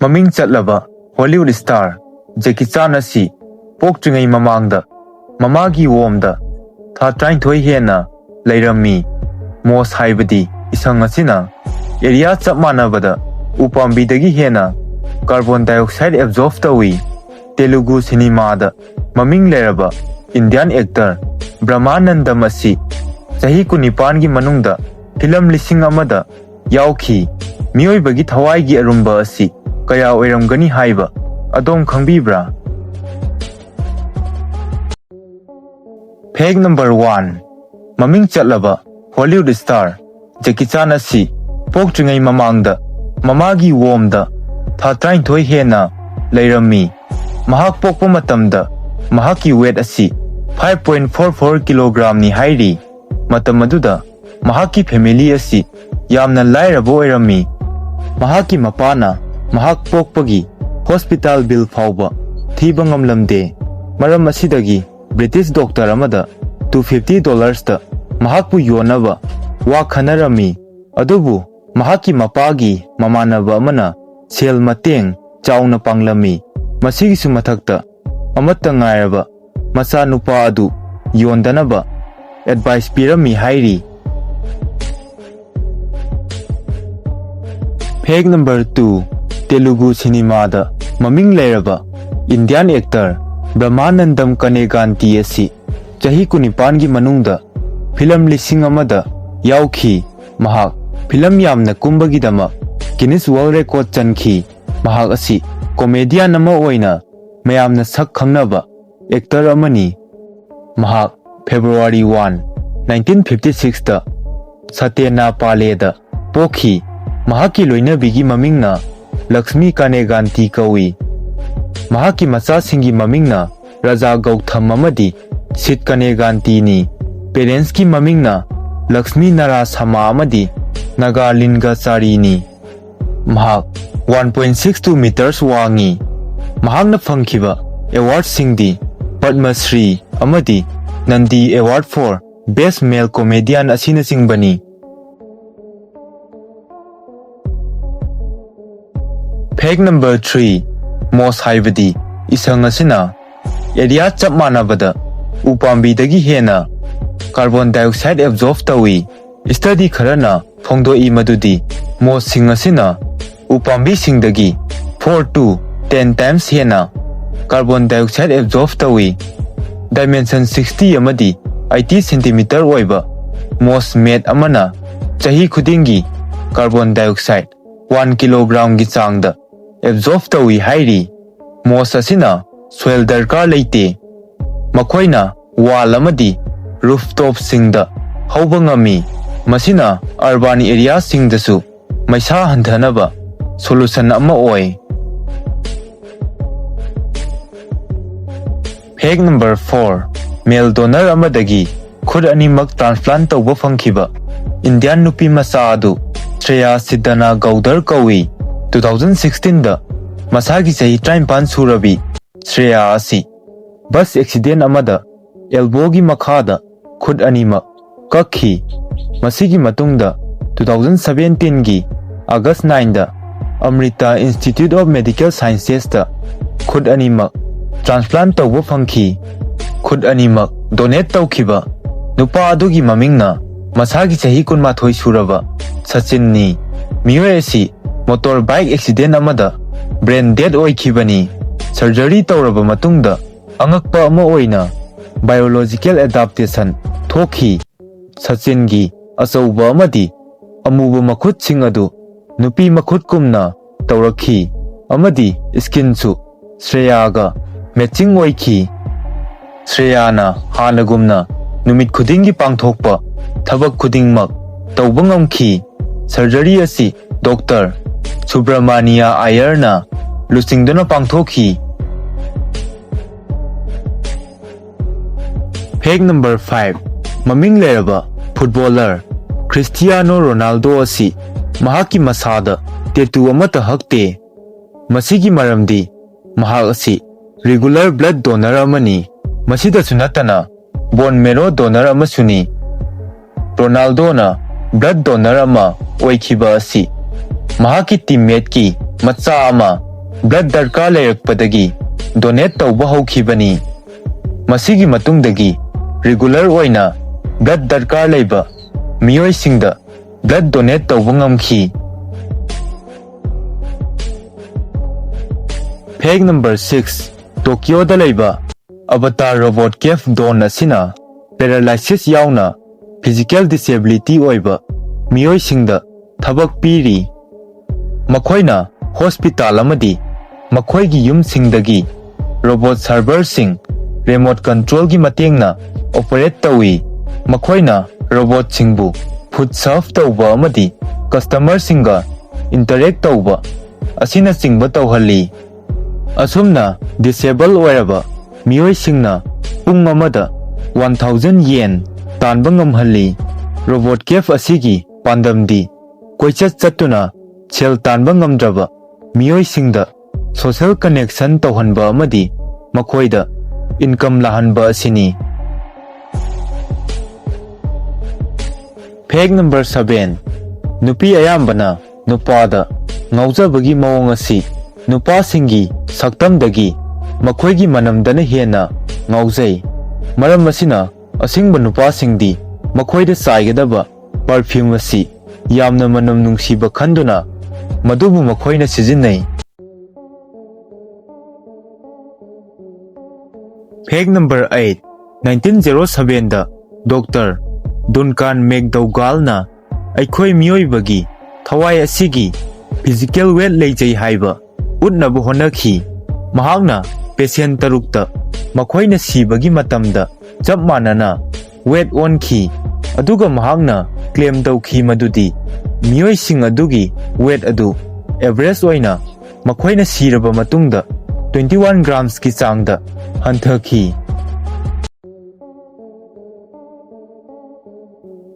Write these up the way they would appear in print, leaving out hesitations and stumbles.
Maming chatlaba Hollywood star Jackie Chan asi pokringai mamangda mamagi womda tha 39 hena leirami mos haibadi isang asina area chap manabada upambidagi hena carbon dioxide absorb tawi Telugu cinema da maming leraba Indian actor Brahmanandam asi Chahi 19 gi manungda film lising amada Yaokhi Miyoi bagi Thawaigi arumba asi kaya Oiramgani haiba adom khangbibra. Peg number 1 Maming chatlaba Hollywood star Jackie Chan asi pokringai mamangda mamagi womda tha 39 hena leirami mahak pokpa matamda mahaki weight asi 5.44 kg ni hairi matam aduda mahaki family asi yamna lairabo oirami mahaki mapana mahak pokpagi hospital bill fauba thiba ngamlamde maram asidagi British doctor amada $250 da mahakpu yonaba wa khanarami adubu mahaki mapagi mamanaba amana sel mateng chauna panglami masigi su mathakta amatta ngairaba macha nupa adu yondanaba advice pirami hairi. Peg number 2 Telugu cinema da maming leraba Indian actor Brahmanandam Kaneganti asi Chahi 19 gi manungda film lising amada Yaokhi mahak film yamna kumbagi dama Guinness World Record chankhi mahak asi comedian ama oina mayamna sak khangnaba actor amani mahak February 1 1956 da Satyena Pale da pokhi mahaki loinabigi mamingna Lakshmi Kaneganti kawi mahaki macha singi mamingna Raja Gautam amadi Sit Kaneganti ni parents ki mamingna Lakshmi Narasama amadi Nagalinga Sari ni mahak 1.62 meters wangi mahakna phangkhiba award singdi Padma Shri amadi Nandi Award for Best Male Comedian asina singbani. Peg number 3 Mos haibadi isang asina area chap manabada upambidagi hena carbon dioxide absorb tawi study kharana phongdoi madudi mos sing asina upambi singdagi 4 to 10 times hena carbon dioxide absorb tawi dimension 60 amadi 80 cm oiba mos made amana chahi khudingi carbon dioxide 1 kg gi changda absorb tawi hairi mos asina soil darkar leite makoina wall amadi rooftop singda hauba ngami masina urban area singdasu maisa handhanaba solution ama oi. Peg number 4 male donor amadagi khud animak transplant tawba phangkhiba Indian nupi macha adu Shreya Siddhana Gaudar kawi 2016 da masagi chahi 35 surabi Shreya asi bus accident amada elbow gi makhada khud animak kakhi masigi matungda 2017 gi August 9 da Amrita Institute of Medical Sciences da khud animak transplant tawba phangkhi khud animak donate tawkhiba nupa adugi mamingna masagi chahi 19 suraba Sachin ni Miyoi asi motorbike accident amada brain dead oikhibani surgery tawraba matungda angakpa ama oina biological adaptation thokhi Sachin gi achauba amadi amuba makhut sing adu nupi makhut kumna tawrakhi amadi skin su Shreya ga matching oikhi Shreyana hanagumna numit khudingi pangthokpa thabak khudingmak tawba ngamkhi surgery asi Dr. Subramania Ayerna lusingduna pangthokhi. Peg number 5 maming leraba footballer Cristiano Ronaldo asi mahaki masada tattoo amata hakte masigi maramdi mahak asi regular blood donor amani masida sunatana bone marrow donor amasuni Ronaldo na blood donor ama oikhiba asi mahaki teammate ki macha ama blood darkar layrakpadagi donate tauba haukhibani. Masigi matungdagi regular oina blood darkar layba miyoi singda blood donate tauba ngamkhi. Page number 6. Tokyo da layba Avatar Robot Cave Don asina paralysis yauna physical disability oiba miyoi singda thabak piri. Makhoina hospital amadi makhoigi yum singdagi robot server sing remote control gi matengna operate tawi. Makhoina robot singbu food serve tauba amadi customer singa interact tauba asina singba tauhalli. Asumna disable oiraba miyoi singna pung amada 1000 yen tanba ngamhalli. Robot cave asigi pandamdi koichat chatuna sel tanba ngamdraba miyoi singda social connection tauhanba amadi makhoida income lahanba asini. Page number 7. Nupi ayambana nupada ngaujabagi mawong asi nupa singi saktamdagi makhoigi manamdana hena ngaujai. Maram asina asingba nupa singdi makhoida saigadaba perfume asi yamna manam nungsiba khanduna madubu makhoina sijinnai. Page number 8. 1907 da Dr. Duncan McDougallna aikhoi miyoibagi thawai asigi physical weight leijai haiba utnabu honakhi. Mahakna patient tarukta makhoina sibagi matamda chap manana weight onkhi aduga mahakna claim tawkhi madudi miyoi sing adugi weight adu average oina makhoina siraba matungda 21 grams ki changda hanthakhi.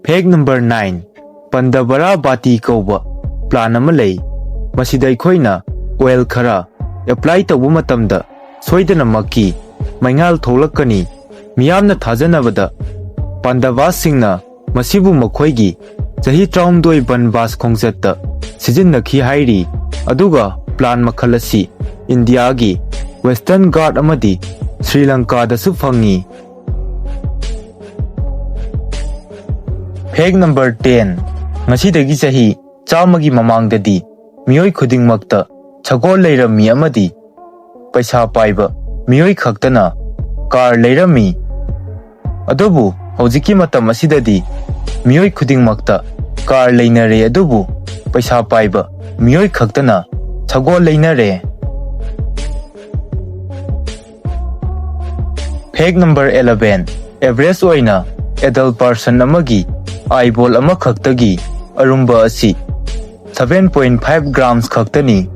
Page number 9. Pandabara bati kauba plan ama lei. Masida aikoina oil khara apply tawba matamda soidana makki maingal tholakani. Miyamna thajanabada pandava singna masibu makhoigi chahi 12 banbas khongjatta sijinnakhi hairi. Aduga plan makhal asi India gi Western Ghat amadi Sri Lanka da su phangi. Page number 10. Ngasidagi chahi chamagi mamangdadi miyoi khudingmakta chagol leirami amadi paisa paiba miyoi khaktana car leirami. Adubu hojiki matam asidadi miyoi khudingmakta car leinare adubu paisa paiba miyoi khaktana chagol leinare. Page number 11. Average oina adult person amagi eyeball ama khaktagi arumba asi 7.5 grams khaktani